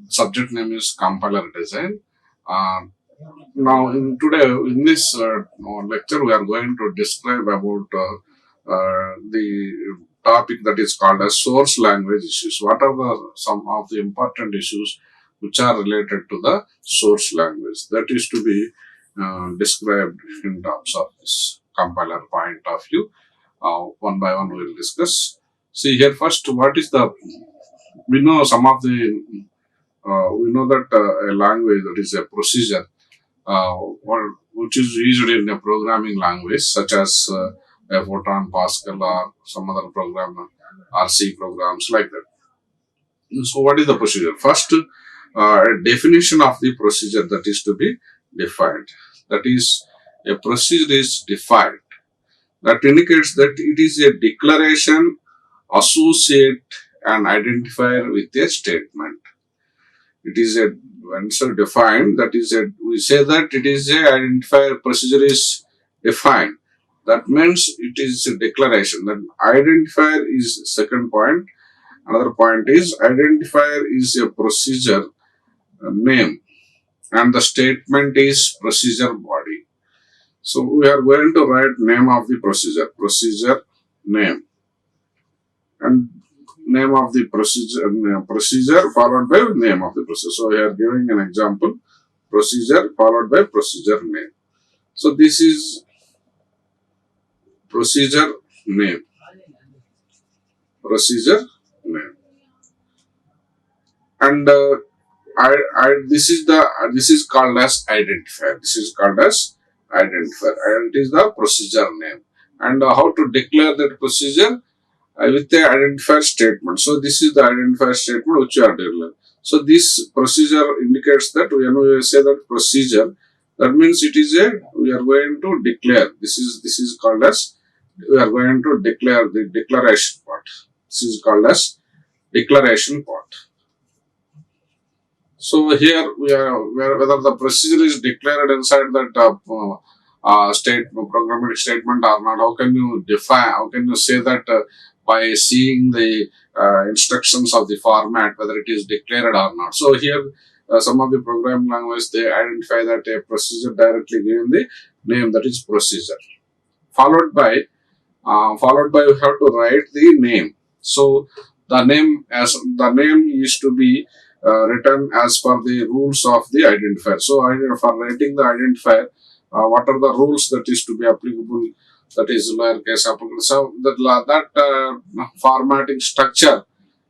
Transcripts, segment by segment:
Subject name is compiler design. Uh, Now, in this lecture, we are going to describe about the topic that is called as source language issues. What are some of the important issues which are related to the source language? That is to be described in terms of this compiler point of view. One by one, we will discuss. See here first, what is the we know some of the we know that a language, that is a procedure, which is usually in a programming language such as a Fortran, Pascal, or some other program, or C programs like that. So, what is the procedure? First, a definition of the procedure that is to be defined. That is, a procedure is defined. That indicates that it is a declaration, associate, and identifier with a statement. It is a once defined, that is a we say that it is a identifier procedure is defined. That means it is a declaration. That identifier is second point. Another point is identifier is a procedure name and the statement is procedure body. So we are going to write name of the procedure name, and name of the procedure followed by name of the procedure. So we are giving an example, procedure followed by procedure name. So this is procedure name, and this is called as identifier. This is called as identifier, and it is the procedure name. And how to declare that procedure? With the identifier statement. So this is the identifier statement which you are declaring. So this procedure indicates that when we say that procedure, that means it is we are going to declare. This is called as we are going to declare the declaration part. This is called as declaration part. So here we are whether the procedure is declared inside that programmatic statement or not. How can you define? How can you say that? By seeing the instructions of the format, whether it is declared or not. So here, some of the programming language, they identify that a procedure directly given the name, that is procedure. Followed by we have to write the name. So the name is to be written as per the rules of the identifier. So for writing the identifier, what are the rules that is to be applicable? That is lowercase applicable. So that formatting structure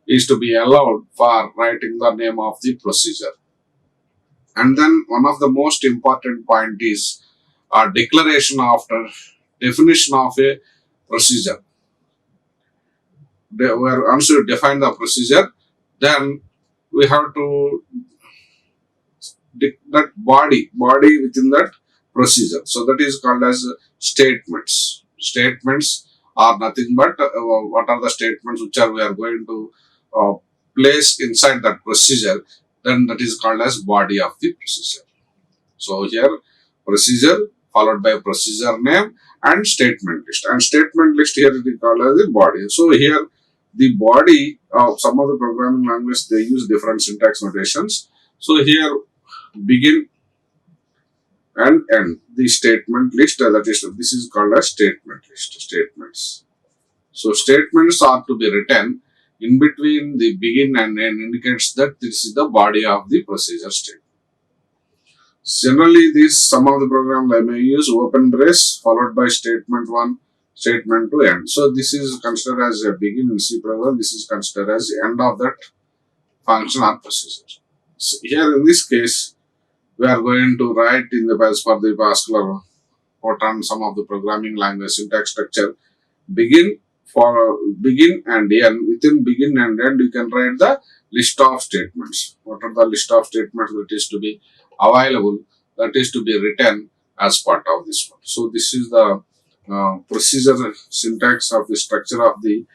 is to be allowed for writing the name of the procedure. And then one of the most important point is declaration after definition of a procedure. Once you define the procedure, then we have to that body within that procedure. So that is called as statements. Statements are nothing but what are the statements which we are going to place inside that procedure. Then that is called as body of the procedure. So here procedure followed by procedure name and statement list. And statement list here it is called as the body. So here the body of some of the programming language, they use different syntax notations. So here begin and end the statement list, this is called as statement list. Statements. So statements are to be written in between the begin and end, indicates that this is the body of the procedure statement. Generally, some of the programs I may use open brace followed by statement 1, statement to end. So this is considered as a begin in C program. This is considered as the end of that function or procedure. So here in this case, we are going to write in the as per the Pascal or Fortran, some of the programming language syntax structure. Begin and end. Within begin and end, you can write the list of statements. What are the list of statements that is to be available, that is to be written as part of this one. So this is the procedure syntax of the structure of the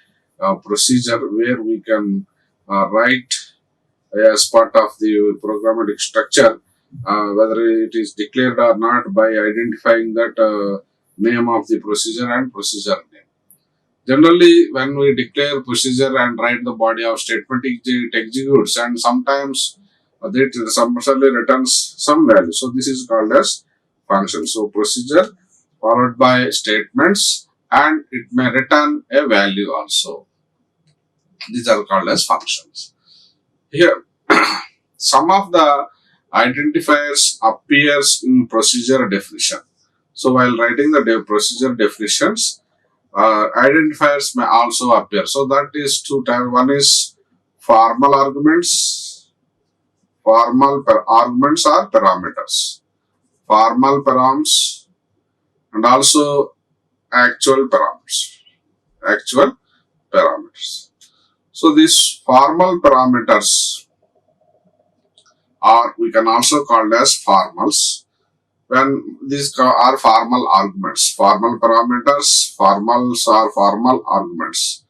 procedure, where we can write as part of the programmatic structure, whether it is declared or not, by identifying that name of the procedure and procedure name. Generally, when we declare procedure and write the body of statement, it executes, and sometimes it subsequently returns some value. So this is called as function. So procedure followed by statements, and it may return a value also. These are called as functions. Here, some of the identifiers appears in procedure definition. So while writing the procedure definitions, identifiers may also appear. So that is two types. One is formal arguments. Arguments are parameters. Formal params and also actual parameters. Actual parameters. So these formal parameters are, we can also call as formals. When these are formal arguments, formal parameters, formals are formal arguments.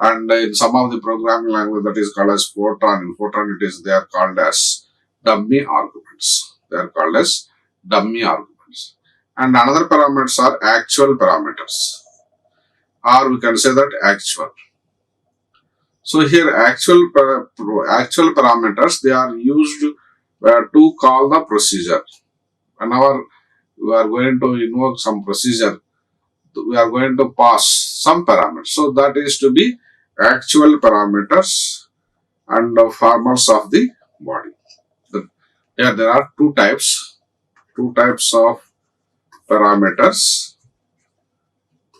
And in some of the programming language that is called as Fortran, in Fortran they are called as dummy arguments. They are called as dummy arguments. And another parameters are actual parameters, or we can say that actual. So here actual parameters, they are used to call the procedure. Whenever we are going to invoke some procedure, we are going to pass some parameters. So that is to be actual parameters and the formals of the body. Here there are two types of parameters.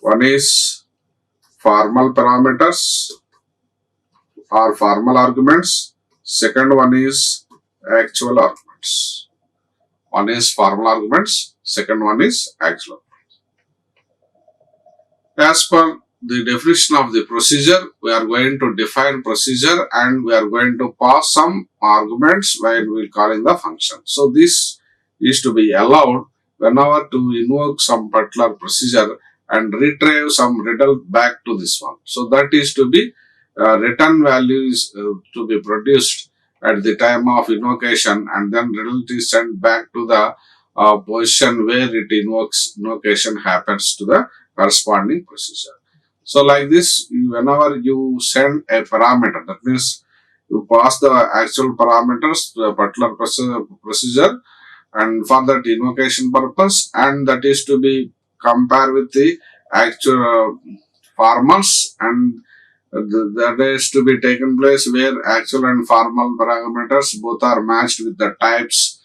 One is formal parameters or formal arguments. Second one is actual arguments. One is formal arguments, second one is actual. As per the definition of the procedure, we are going to define procedure and we are going to pass some arguments while we are calling the function. So this is to be allowed whenever to invoke some particular procedure and retrieve some result back to this one. So that is to be return values to be produced at the time of invocation, and then result is sent back to the position where invocation happens to the corresponding procedure. So like this, whenever you send a parameter, that means you pass the actual parameters to a particular procedure and for that invocation purpose, and that is to be compared with the actual formals, and that is to be taken place where actual and formal parameters both are matched with the types.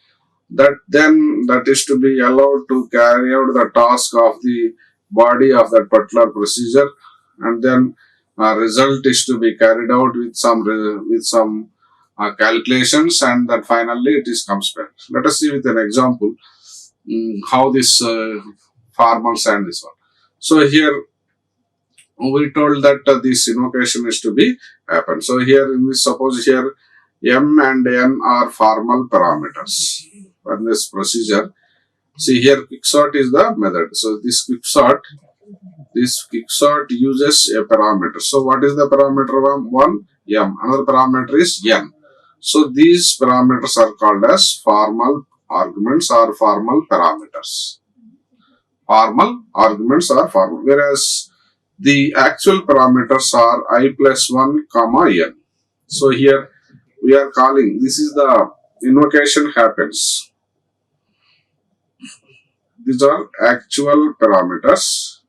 That is to be allowed to carry out the task of the body of that particular procedure, and then result is to be carried out with some calculations, and that finally it is comes back. Let us see with an example how this formals and this one. So here we told that this invocation is to be happen. So here in this, suppose here m and n are formal parameters for this procedure. See here, quicksort is the method. So this quicksort uses a parameter. So what is the parameter of one? M. Another parameter is n. So these parameters are called as formal arguments or formal parameters. Formal arguments are formal, whereas the actual parameters are I plus 1 comma n. So here we are calling, this is the invocation happens. These are actual parameters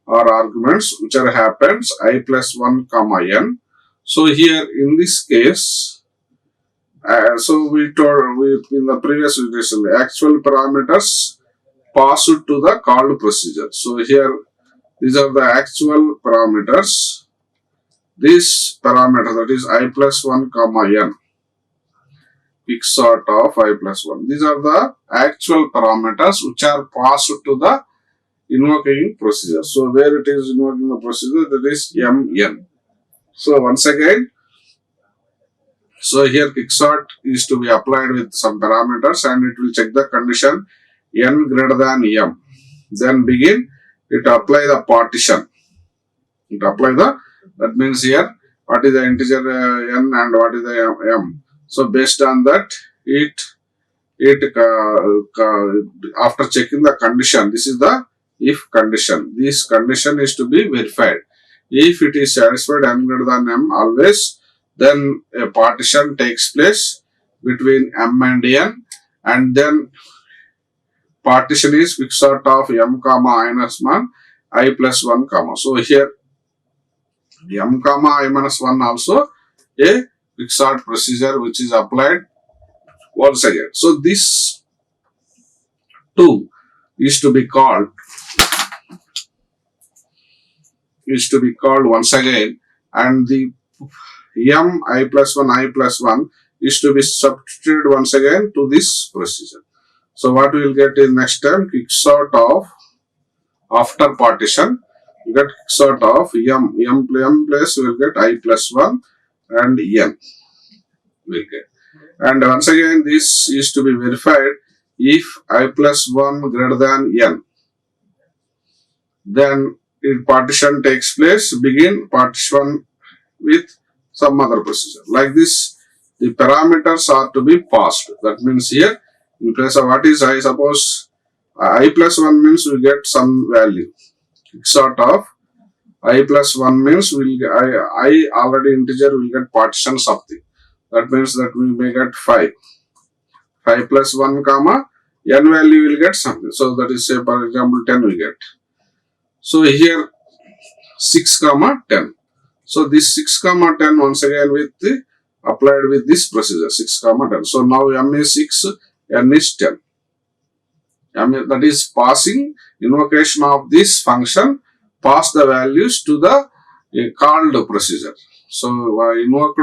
or arguments which are happens I plus 1 comma n. So here in this case, so we told in the previous iteration, the actual parameters passed to the called procedure. So here these are the actual parameters. This parameter, that is I plus 1 comma n, quicksort of I plus 1. These are the actual parameters which are passed to the invoking procedure. So where it is invoking the procedure, that is mn. So once again, so here quicksort is to be applied with some parameters, and it will check the condition n greater than m. Then begin, it apply the partition. That means here what is the integer n and what is the m. So based on that, after checking the condition, this is the if condition. This condition is to be verified. If it is satisfied n greater than m always, then a partition takes place between m and n, and then partition is quicksort of m comma I minus 1 I plus 1 comma. So here m comma I minus 1 also a quicksort procedure which is applied once again. So this 2 is to be called once again, and the m I plus 1 I plus 1 is to be substituted once again to this procedure. So what we will get is next time quicksort of, after partition, you get quicksort of m plus we will get I plus 1 and n will get. And once again this is to be verified if I plus 1 greater than n. Then if partition takes place, begin partition with some other procedure. Like this, the parameters are to be passed. That means here, in place of what is I, suppose I plus 1 means we get some value. Sort of I plus 1 means we'll get, I already integer will get partition something. That means that we may get 5. 5 plus 1 comma n value will get something. So that is, say, for example, 10 we get. So here 6 comma 10. So this 6 comma 10 once again with the applied with this procedure 6 comma 10. So now m is 6, n is 10. That is passing invocation of this function, pass the values to the called procedure. So invoked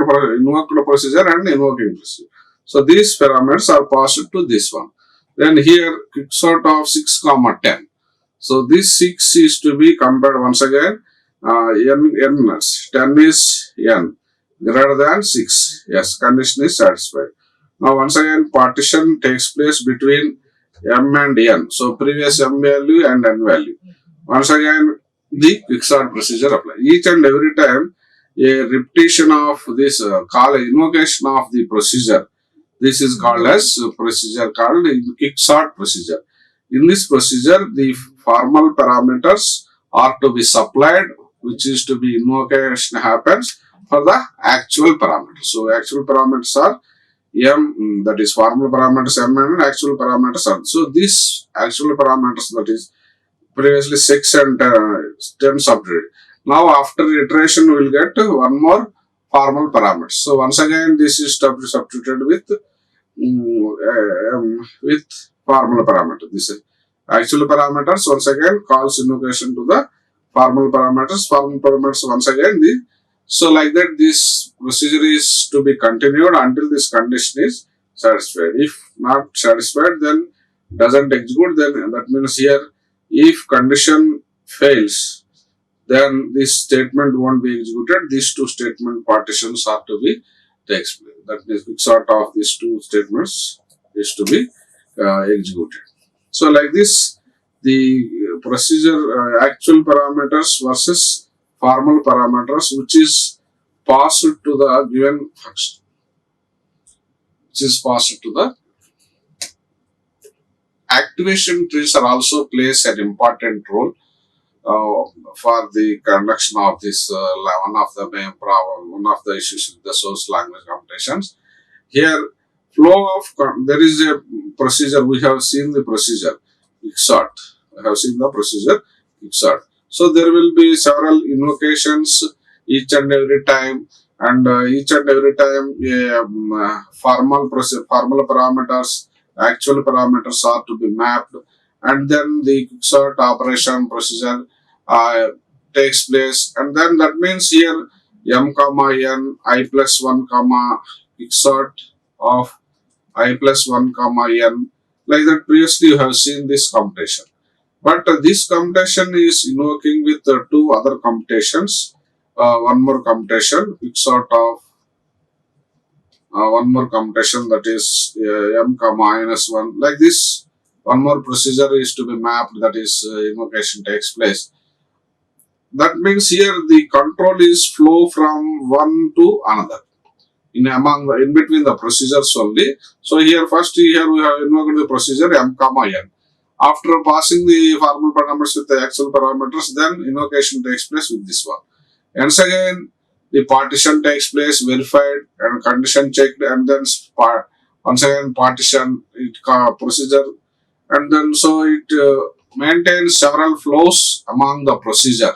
procedure and invoking procedure. So these parameters are passed to this one. Then here quicksort of 6 comma 10. So this 6 is to be compared once again. N 10 is n greater than 6. Yes, condition is satisfied. Now once again partition takes place between m and n. So previous m value and n value. Once again the quicksort procedure apply. Each and every time a repetition of this invocation of the procedure. This is called as procedure called quicksort procedure. In this procedure, the formal parameters are to be supplied, which is to be invocation happens for the actual parameters. So actual parameters are m, that is formal parameters m, and actual parameters are. So these actual parameters, that is previously 6 and 10 subtracted. Now after iteration we will get one more formal parameters. So once again this is substituted with formal parameter. This is actual parameters once again calls invocation to the formal parameters. Formal parameters once again so like that this procedure is to be continued until this condition is satisfied. If not satisfied, then doesn't execute. Then that means here if condition fails, then this statement won't be executed. These two statement partitions are to be takes place. That means quicksort of these two statements is to be executed. So like this, the procedure actual parameters versus formal parameters, which is passed to the given function, activation trees are also plays an important role for the conduction of this one of the main problem, one of the issues with the source language computations. Here, flow of there is a procedure. We have seen the procedure quicksort. So there will be several invocations each and every time, and each and every time formal parameters, actual parameters are to be mapped, and then the quicksort operation procedure takes place, and then that means here m comma n I plus 1 comma quicksort of I plus 1 comma n, like that previously you have seen this computation. But this computation is invoking with two other computations. One more computation, quicksort of one more computation, that is m comma minus 1. Like this, one more procedure is to be mapped, that is invocation takes place. That means here the control is flow from one to another in between the procedures only. So here first here we have invoked the procedure m comma n. After passing the formal parameters with the actual parameters, then invocation takes place with this one. Once again, the partition takes place, verified and condition checked, and then once again partition procedure, and then so it maintains several flows among the procedure.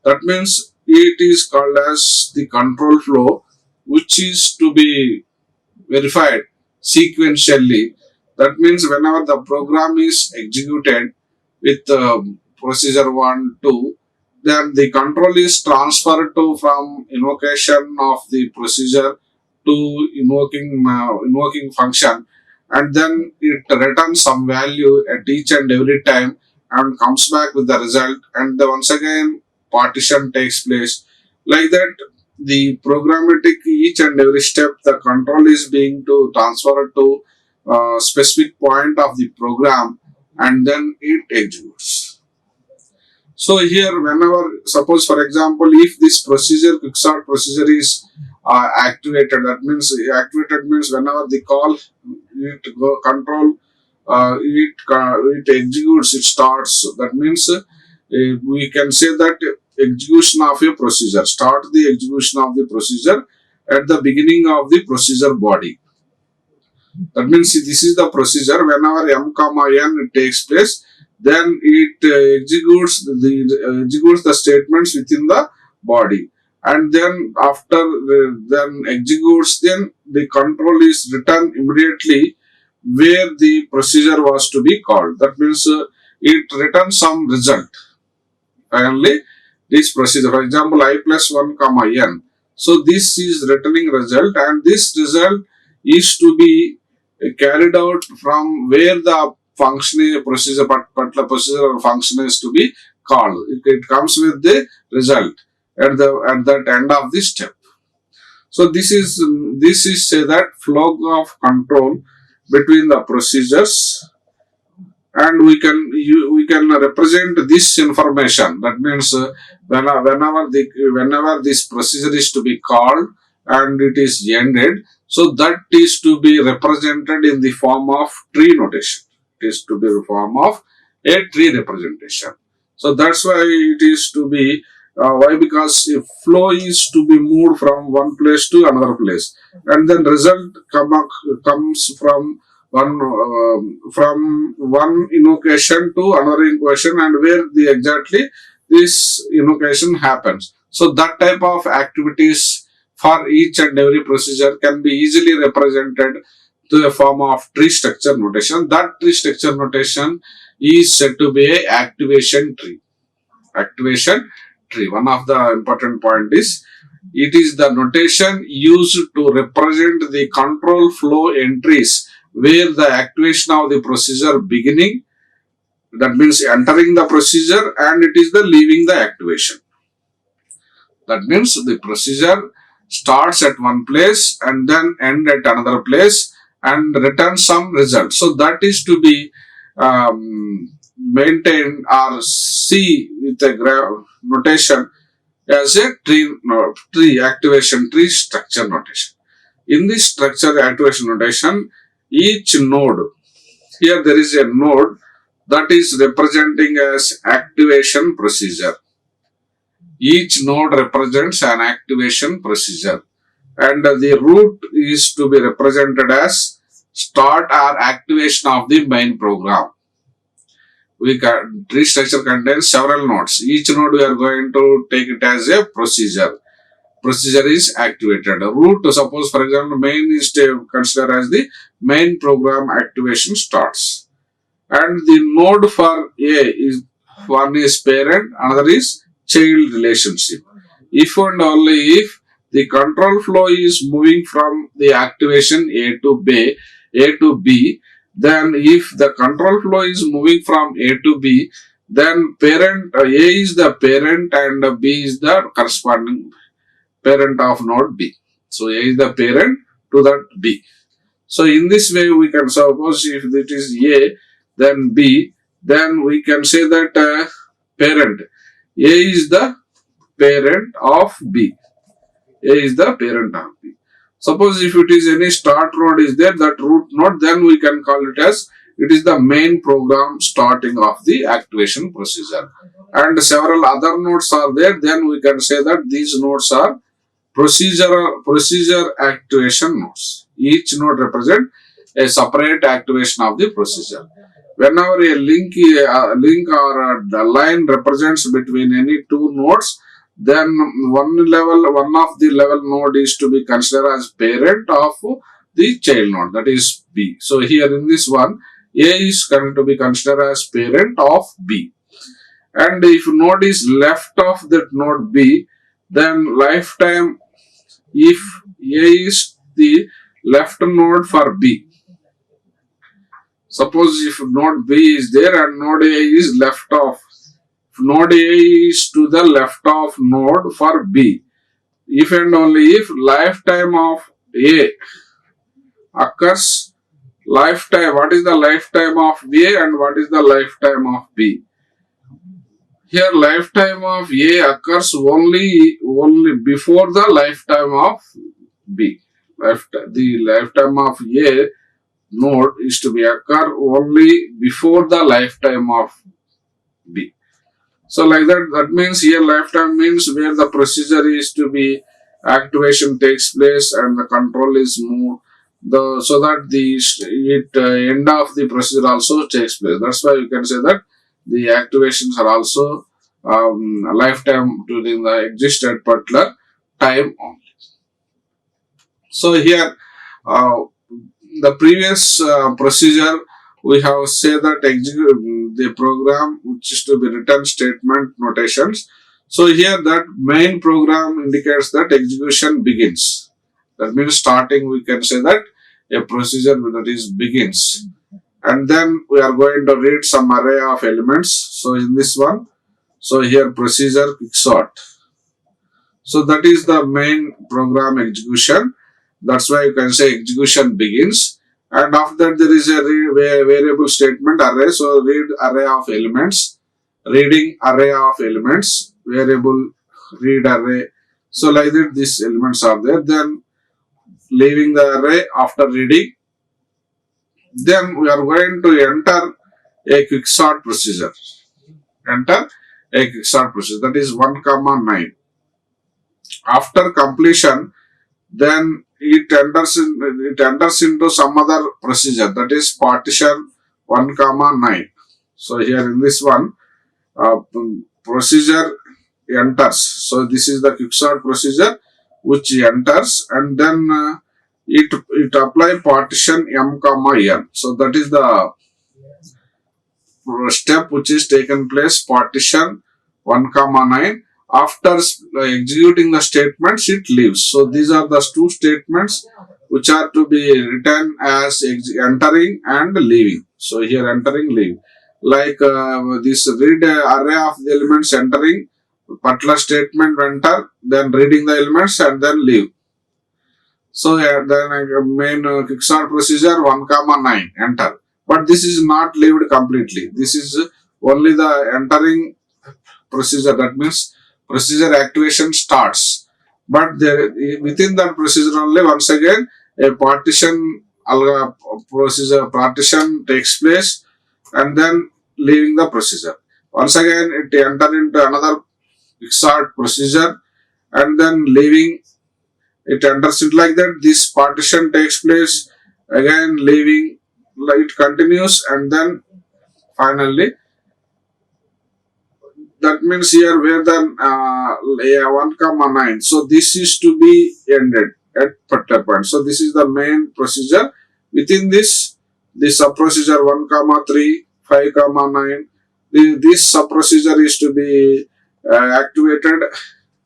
That means it is called as the control flow, which is to be verified sequentially. That means whenever the program is executed with procedure 1, 2, then the control is transferred to from invocation of the procedure to invoking function, and then it returns some value at each and every time and comes back with the result, and then once again partition takes place. Like that, the programmatic each and every step the control is being to transfer to specific point of the program, and then it executes. So here, whenever, suppose for example, if this procedure, quicksort procedure is activated, that means activated means whenever the call it go control it executes, it starts. That means we can say that execution of a procedure, start the execution of the procedure at the beginning of the procedure body. That means this is the procedure. Whenever m comma n takes place, then it executes the statements within the body, and then after then executes, then the control is returned immediately where the procedure was to be called. That means it returns some result. Finally, this procedure, for example, I plus 1 comma n. So this is returning result, and this result is to be carried out from where the function procedure, particular procedure or function is to be called. It comes with the result at that end of the step. So this is say that flow of control between the procedures, and we can represent this information. That means whenever this procedure is to be called and it is ended, so that is to be represented in the form of tree notation. It is to be the form of a tree representation. So that's why it is to be why, because if flow is to be moved from one place to another place, and then result comes from one invocation to another invocation, and where the exactly this invocation happens. So that type of activities for each and every procedure can be easily represented to the form of tree structure notation. That tree structure notation is said to be a activation tree. Activation tree. One of the important point is it is the notation used to represent the control flow entries where the activation of the procedure beginning, that means entering the procedure, and it is the leaving the activation. That means the procedure starts at one place and then end at another place and return some result. So that is to be maintained or see with a notation as a tree activation tree structure notation. In this structure activation notation, each node, here there is a node that is representing as activation procedure. Each node represents an activation procedure, and the root is to be represented as start or activation of the main program. Tree structure contains several nodes. Each node we are going to take it as a procedure. Procedure is activated. Root, suppose for example, main is considered as the main program activation starts. And the node for A is one is parent, another is child relationship. If and only if the control flow is moving from the activation A to B, then if the control flow is moving from A to B, then parent A is the parent and B is the corresponding parent of node B. So A is the parent to that B. So in this way we can suppose if it is A then B, then we can say that parent A is the parent of B. A is the parent of B. Suppose if it is any start node is there, that root node, then we can call it as It is the main program starting of the activation procedure. And several other nodes are there. Then we can say that these nodes are procedure activation nodes. Each node represents a separate activation of the procedure. Whenever a link or a line represents between any two nodes, then one of the level node is to be considered as parent of the child node, that is B. So here in this one, A is going to be considered as parent of B. And if node is left of that node B, then lifetime, if A is the left node for B, suppose if node B is there and node A is left off, node A is to the left of node for B, if and only if lifetime of A occurs, lifetime, what is the lifetime of A and what is the lifetime of B? Here lifetime of A occurs only before the lifetime of B. The lifetime of A node is to be occur only before the lifetime of B. So like that means here lifetime means where the procedure is to be activation takes place and the control is moved, so that the end of the procedure also takes place. That's why you can say that the activations are also lifetime during the existed particular time only. So here the previous procedure we have said that execute the program which is to be written statement notations. So here that main program indicates that execution begins. That means starting, we can say that a procedure that is begins. And then we are going to read some array of elements. So in this one, so here procedure quicksort. So that is the main program execution. That's why you can say execution begins. And after that there is a variable statement array. So read array of elements, reading array of elements, variable read array. So like that these elements are there. Then leaving the array after reading. Then we are going to enter a quicksort procedure. Enter a quicksort procedure, that is 1,9. After completion, then it enters into some other procedure, that is partition 1,9. So here in this one, procedure enters. So this is the quicksort procedure which enters, and then it apply partition m,n. So that is the step which is taken place, partition 1,9. After executing the statements, it leaves. So these are the two statements which are to be written as entering and leaving. So here entering, leave. Like this read array of the elements entering, particular statement enter, then reading the elements and then leave. So then main quicksort procedure 1,9 enter. But this is not lived completely. This is only the entering procedure. That means procedure activation starts. But there, within that procedure only, once again a partition takes place and then leaving the procedure. Once again it enter into another quicksort procedure and then leaving. It enters it like that. This partition takes place, again leaving, it continues, and then finally, that means here where the 1,9. So this is to be ended at particular point. So this is the main procedure. Within this sub procedure 1,3, 5,9. This sub procedure is to be activated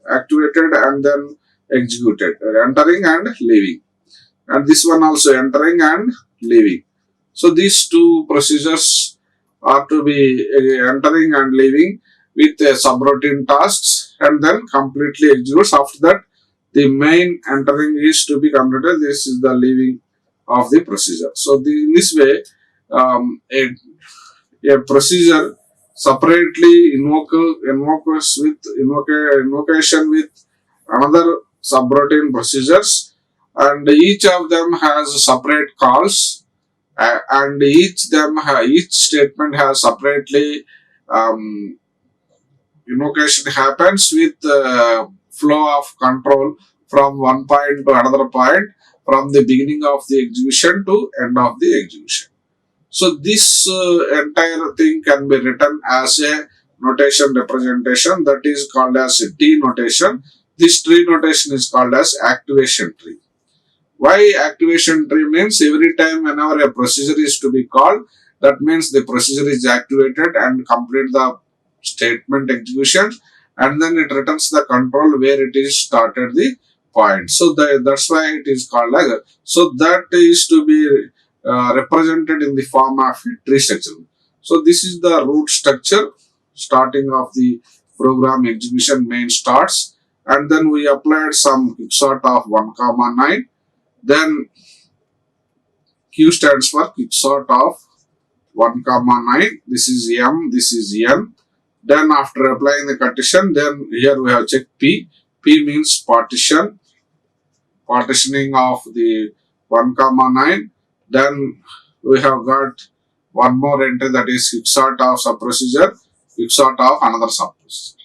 and then executed, entering and leaving, and this one also entering and leaving. So these two procedures are to be entering and leaving with subroutine tasks, and then completely executes. After that, the main entering is to be completed. This is the leaving of the procedure. So in this way, a procedure separately invokes with invocation with another subroutine procedures, and each of them has separate calls, and each statement has separately um, invocation happens with flow of control from one point to another point, from the beginning of the execution to end of the execution. So this entire thing can be written as a notation representation, that is called as a T notation. This tree notation is called as activation tree. Why activation tree means every time whenever a procedure is to be called, that means the procedure is activated and complete the statement execution, and then it returns the control where it is started the point. So that's why it is called like that. So that is to be represented in the form of a tree structure. So this is the root structure. Starting of the program execution main starts, and then we applied some quicksort of 1 comma 9. Then Q stands for quicksort of 1 comma 9. This is M, this is N. Then after applying the condition, then here we have checked P. P means partitioning of the 1 comma 9. Then we have got one more entry, that is quicksort of subprocedure, quicksort of another subprocedure.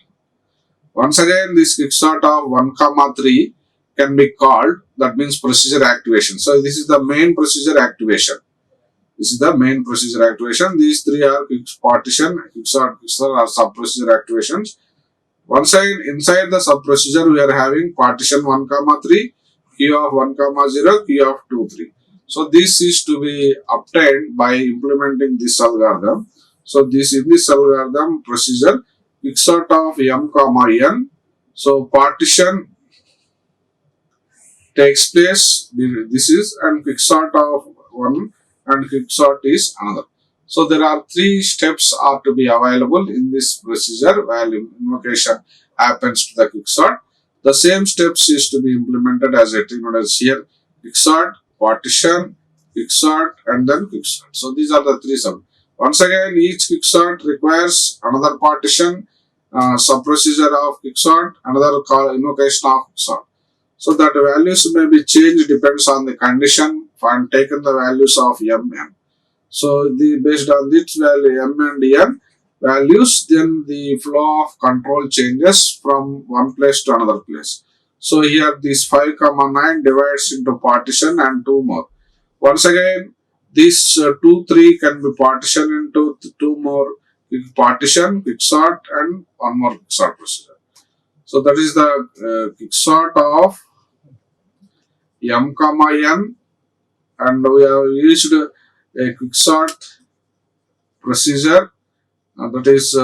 Once again, this quicksort of 1 comma 3 can be called, that means procedure activation. So this is the main procedure activation. This is the main procedure activation. These three are partition, quicksort are sub-procedure activations. One side, inside the sub-procedure, we are having partition 1 comma 3, Q of 1 comma 0, Q of 2, 3. So this is to be obtained by implementing this algorithm. So this in this algorithm procedure, quicksort of M comma N. So partition takes place, this is, and quicksort of one and quicksort is another. So there are three steps are to be available in this procedure while invocation happens to the quicksort. The same steps is to be implemented as a tree node here: quicksort, partition, quicksort, and then quicksort. So these are the three steps. Once again, each quicksort requires another partition, sub-procedure of quicksort, another invocation of quicksort. So that values may be changed depends on the condition and taken the values of M n. So based on this value M and N values, then the flow of control changes from one place to another place. So here this 5 comma 9 divides into partition and 2 more. Once again, this 2 3 can be partitioned into 2 more partition, quicksort, and one more quicksort procedure. So that is the quicksort of M comma N, and we have used a quicksort procedure, that is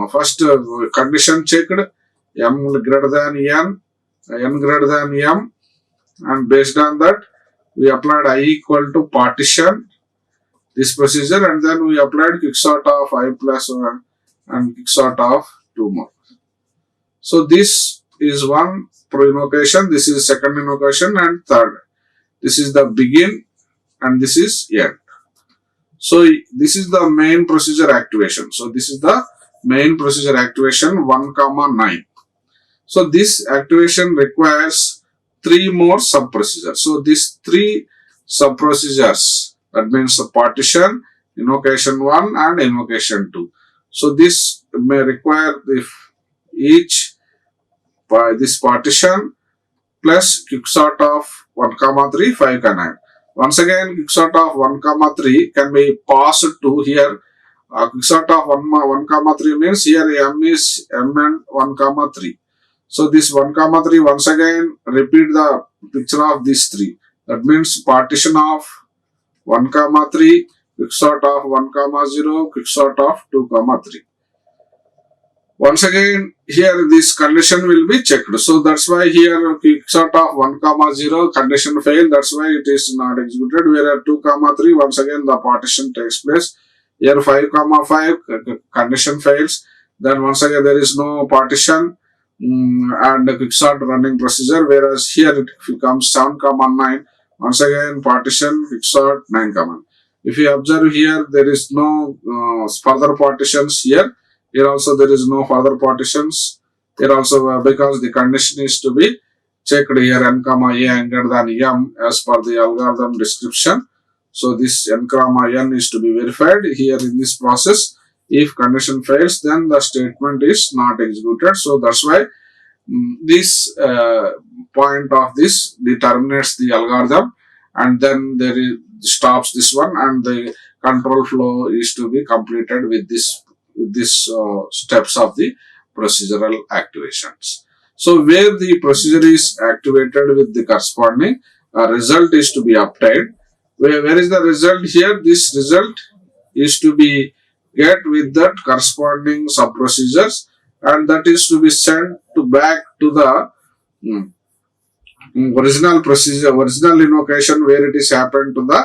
first condition checked, M greater than N, N greater than M, and based on that we applied I equal to partition this procedure, and then we applied quicksort of I plus 1 and quicksort of 2 more. So this is one invocation, this is second invocation, and third. This is the begin and this is end. So this is the main procedure activation. So this is the main procedure activation 1 comma 9. So this activation requires 3 more sub procedures. So these 3 sub procedures, that means the partition, invocation 1 and invocation 2. So this may require if each by this partition plus quicksort of 1 comma 3, 5 comma 9. Once again, quicksort of 1 comma 3 can be passed to here. Quicksort of 1 comma 3 means here M is M and 1 comma 3. So this 1 comma 3 once again repeat the picture of these 3. That means partition of 1 comma 3, quicksort of 1 comma 0, quicksort of 2 comma 3. Once again, here this condition will be checked. So that's why here quicksort of 1 comma 0 condition failed. That's why it is not executed. Where 2 comma 3 once again the partition takes place. Here 5 comma 5 condition fails. Then once again there is no partition and quicksort running procedure. Whereas here it becomes 7 comma 9. Once again partition quicksort 9 comma. If you observe here, there is no further partitions here. Here also there is no further partitions. Here also because the condition is to be checked here N comma A greater than M as per the algorithm description. So this n comma n is to be verified here in this process. If condition fails, then the statement is not executed. So that's why this point of this terminates the algorithm, and then there is stops this one, and the control flow is to be completed with this steps of the procedural activations. So where the procedure is activated with the corresponding result is to be obtained. Where is the result here? This result is to be get with that corresponding sub procedures, and that is to be sent to back to the mm, original procedure, original invocation where it is happened to the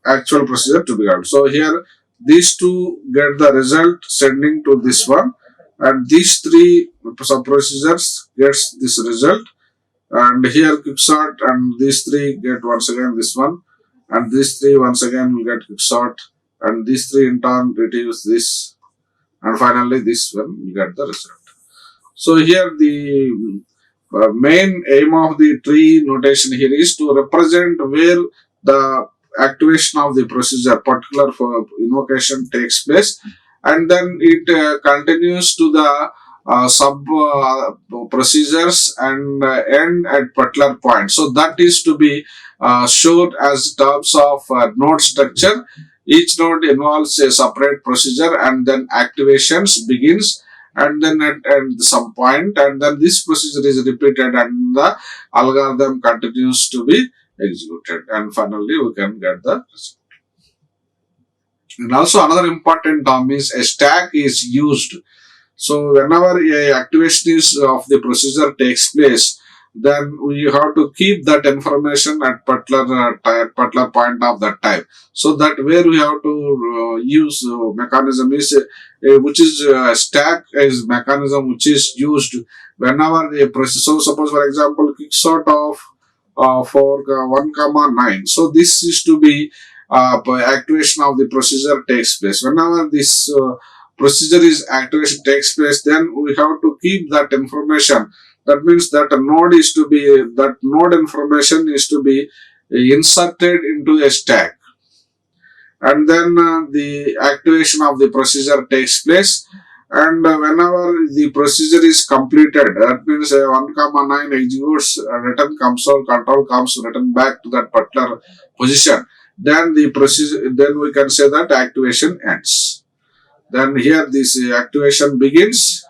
actual procedure to be done. So here these two get the result sending to this one, and these three sub procedures gets this result, and here quicksort, and these three get once again this one, and these three once again will get quicksort, and these three in turn retrieves this, and finally this one will get the result. So here the main aim of the tree notation here is to represent where the activation of the procedure particular for invocation takes place, and then it continues to the sub procedures and end at particular point. So that is to be shown as terms of node structure. Each node involves a separate procedure, and then activations begins, and then at some point, and then this procedure is repeated, and the algorithm continues to be executed, and finally we can get the result. And also another important term is a stack is used. So whenever a activation is of the procedure takes place, then we have to keep that information at particular point of that time. So that where we have to use mechanism is which is stack is mechanism which is used whenever the process. So suppose for example quicksort of for 1 comma 9. So this is to be activation of the procedure takes place. Whenever this procedure is activation takes place, then we have to keep that information. That means that a node is to be, that node information is to be inserted into a stack, and then the activation of the procedure takes place, and whenever the procedure is completed, that means 1 comma 9 executes, return console control comes return back to that particular position, then the procedure, then we can say that activation ends. Then here this activation begins.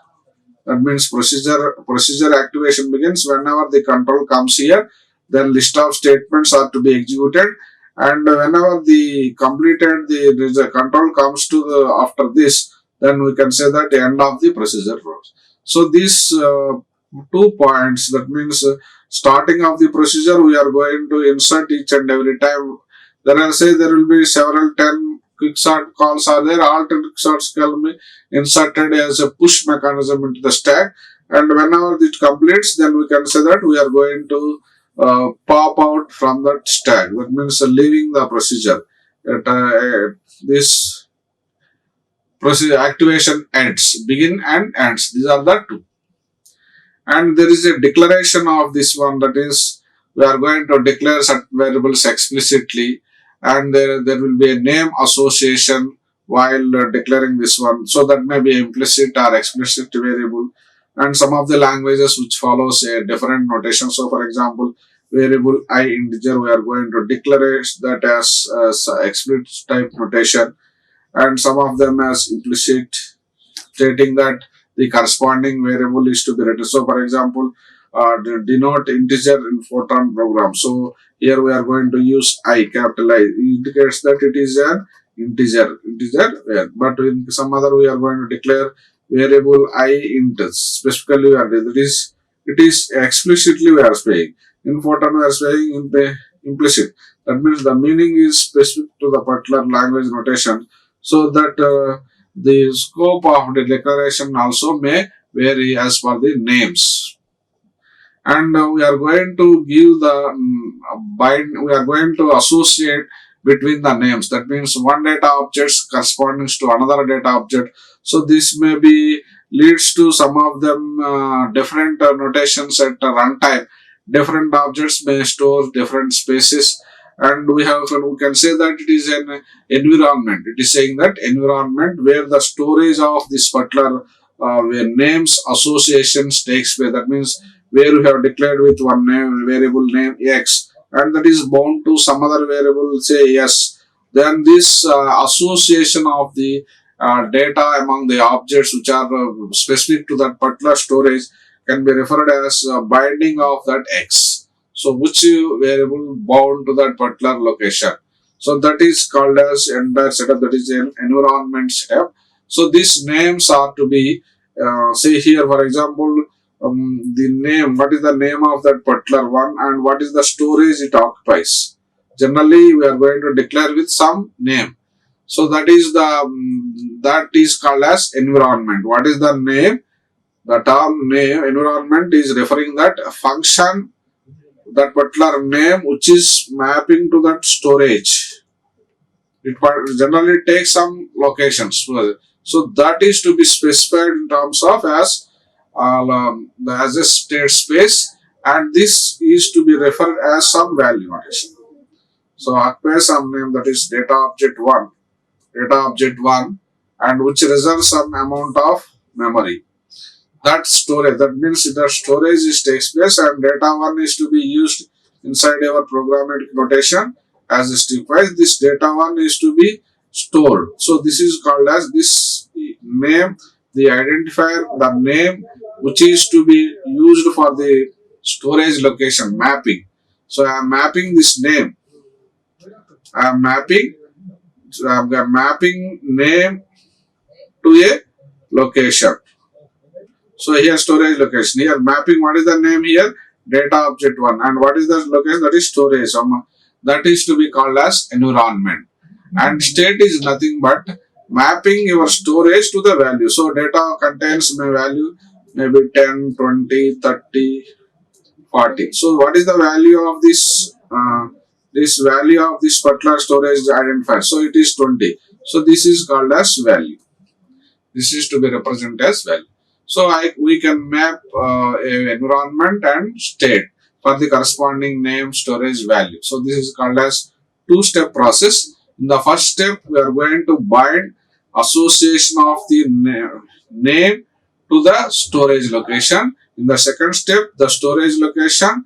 That means procedure activation begins whenever the control comes here. Then list of statements are to be executed, and whenever the completed the control comes to the after this, then we can say that end of the procedure flows. So these 2 points, that means starting of the procedure, we are going to insert each and every time. Then I'll say there will be several 10 quicksort calls are there. All 10 quicksorts can be inserted as a push mechanism into the stack, and whenever it completes, then we can say that we are going to pop out from that stack. That means leaving the procedure. This procedure activation ends, begin and ends. These are the two. And there is a declaration of this one, that is we are going to declare certain variables explicitly, and there will be a name association while declaring this one. So that may be implicit or explicit variable, and some of the languages which follows a different notation. So for example, variable I integer, we are going to declare that as explicit type notation, and some of them as implicit, stating that the corresponding variable is to be written. So for example, denote integer in Fortran program. So here we are going to use I, capital I. It indicates that it is an integer. But in some other we are going to declare variable I int. Specifically, it is explicitly we are saying. In Fortran we are saying implicit. That means the meaning is specific to the particular language notation, so that the scope of the declaration also may vary as per the names. And we are going to give the we are going to associate between the names. That means one data object corresponding to another data object. So this may be leads to some of them different notations at runtime. Different objects may store different spaces, And we can say that it is an environment. It is saying that environment where the storage of this particular where names associations takes place. That means where we have declared with one name variable name x, and that is bound to some other variable, say yes. Then this association of the data among the objects which are specific to that particular storage can be referred as binding of that x. So which variable bound to that particular location. So that is called as entire setup, that is an environment setup. So these names are to be, say here for example, the name, what is the name of that particular one and what is the storage it occupies. Generally we are going to declare with some name. So that is the that is called as environment. What is the name? The term name environment is referring that a function, that particular name which is mapping to that storage. It generally takes some locations. So that is to be specified in terms of as a state space, and this is to be referred as some value notation. So occupy some name, that is data object 1, and which reserves some amount of memory. That storage, that means the storage is takes place and data 1 is to be used inside our programmatic notation as a stepwise. This data 1 is to be stored. So this is called as this name, the identifier, the name which is to be used for the storage location mapping. So I am mapping this name. I am mapping name to a location. So here storage location. Here mapping, what is the name here? Data object 1. And what is the location? That is storage. That is to be called as environment. And state is nothing but mapping your storage to the value. So data contains my value maybe 10, 20, 30, 40. So what is the value of this this value of this particular storage identifier? So it is 20. So this is called as value. This is to be represented as value. So we can map a environment and state for the corresponding name, storage, value. So this is called as two-step process. In the first step, we are going to bind association of the name to the storage location. In the second step, the storage location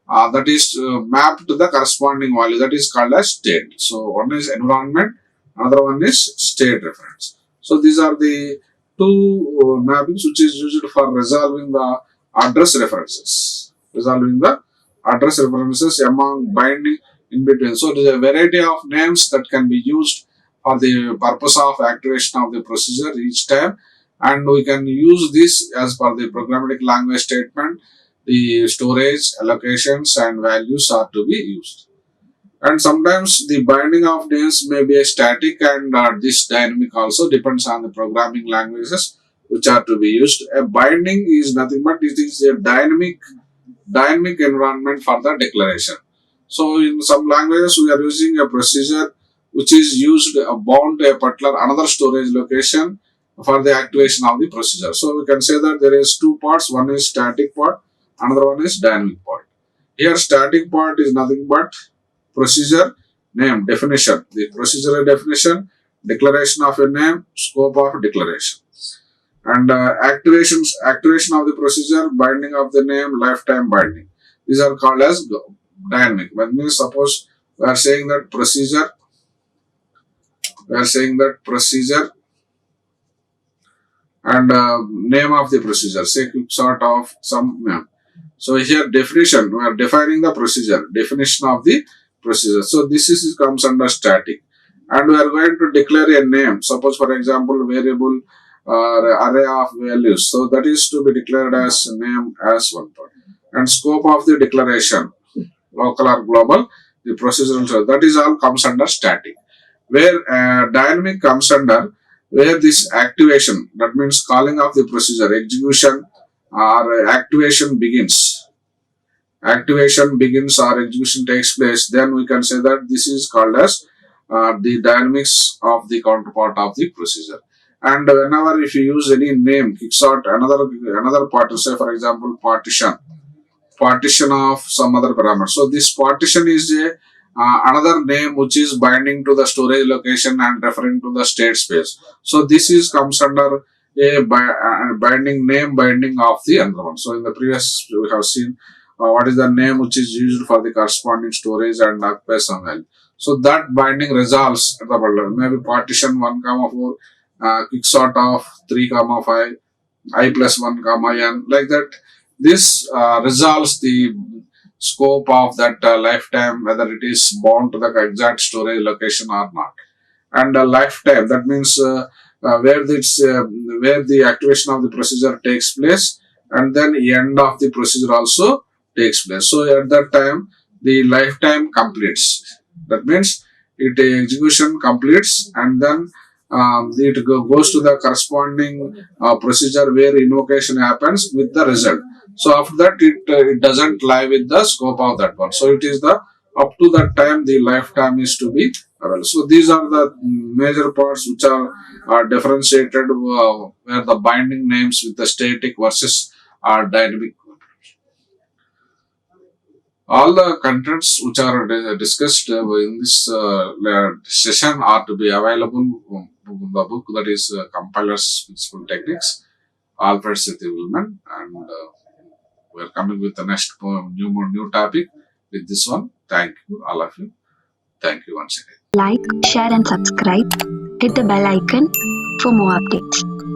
that is mapped to the corresponding value, that is called as state. So one is environment, another one is state reference. So these are the two mappings which is used for resolving the address references. Resolving the address references among binding in between. So there is a variety of names that can be used for the purpose of activation of the procedure each time, and we can use this as per the programmatic language statement. The storage, allocations and values are to be used. And sometimes the binding of names may be a static, and this dynamic also depends on the programming languages which are to be used. A binding is nothing but it is a dynamic environment for the declaration. So in some languages we are using a procedure which is used bound to a particular another storage location for the activation of the procedure. So we can say that there is two parts. One is static part, another one is dynamic part. Here static part is nothing but procedure, name, definition. The procedural definition, declaration of a name, scope of declaration. And activation of the procedure, binding of the name, lifetime binding. These are called as dynamic. That means suppose we are saying that procedure and name of the procedure, say sort of some name. So here definition, we are defining the procedure, definition of the procedure. So this comes under static, and we are going to declare a name. Suppose for example variable array of values. So that is to be declared as name as one part. And scope of the declaration, local or global, the procedural, that is all comes under static. Where dynamic comes under where this activation, that means calling of the procedure, execution or activation begins. Activation begins or execution takes place, then we can say that this is called as the dynamics of the counterpart of the procedure. And whenever if you use any name, kicks out another part, say for example partition of some other parameter. So this partition is a another name which is binding to the storage location and referring to the state space. So this is comes under a binding name binding of the another one. So in the previous we have seen what is the name which is used for the corresponding storage and occupies some value. So that binding resolves at the bundle. Maybe partition 1 comma 4, quicksort of 3 comma 5, I plus 1 comma n, like that. This resolves the scope of that lifetime, whether it is bound to the exact storage location or not. And a lifetime, that means where the activation of the procedure takes place, and then end of the procedure also takes place. So at that time, the lifetime completes. That means it execution completes, and then it goes to the corresponding procedure where invocation happens with the result. So after that, it doesn't lie with the scope of that one. So it is the up to that time the lifetime is to be available. So these are the major parts which are differentiated where the binding names with the static versus dynamic. All the contents which are discussed in this session are to be available in the book, that is Compiler's Principal Techniques, Alfred C. Willman, and we are coming with the next new topic with this one. Thank you, all of you. Thank you once again. Like, share and subscribe. Hit the bell icon for more updates.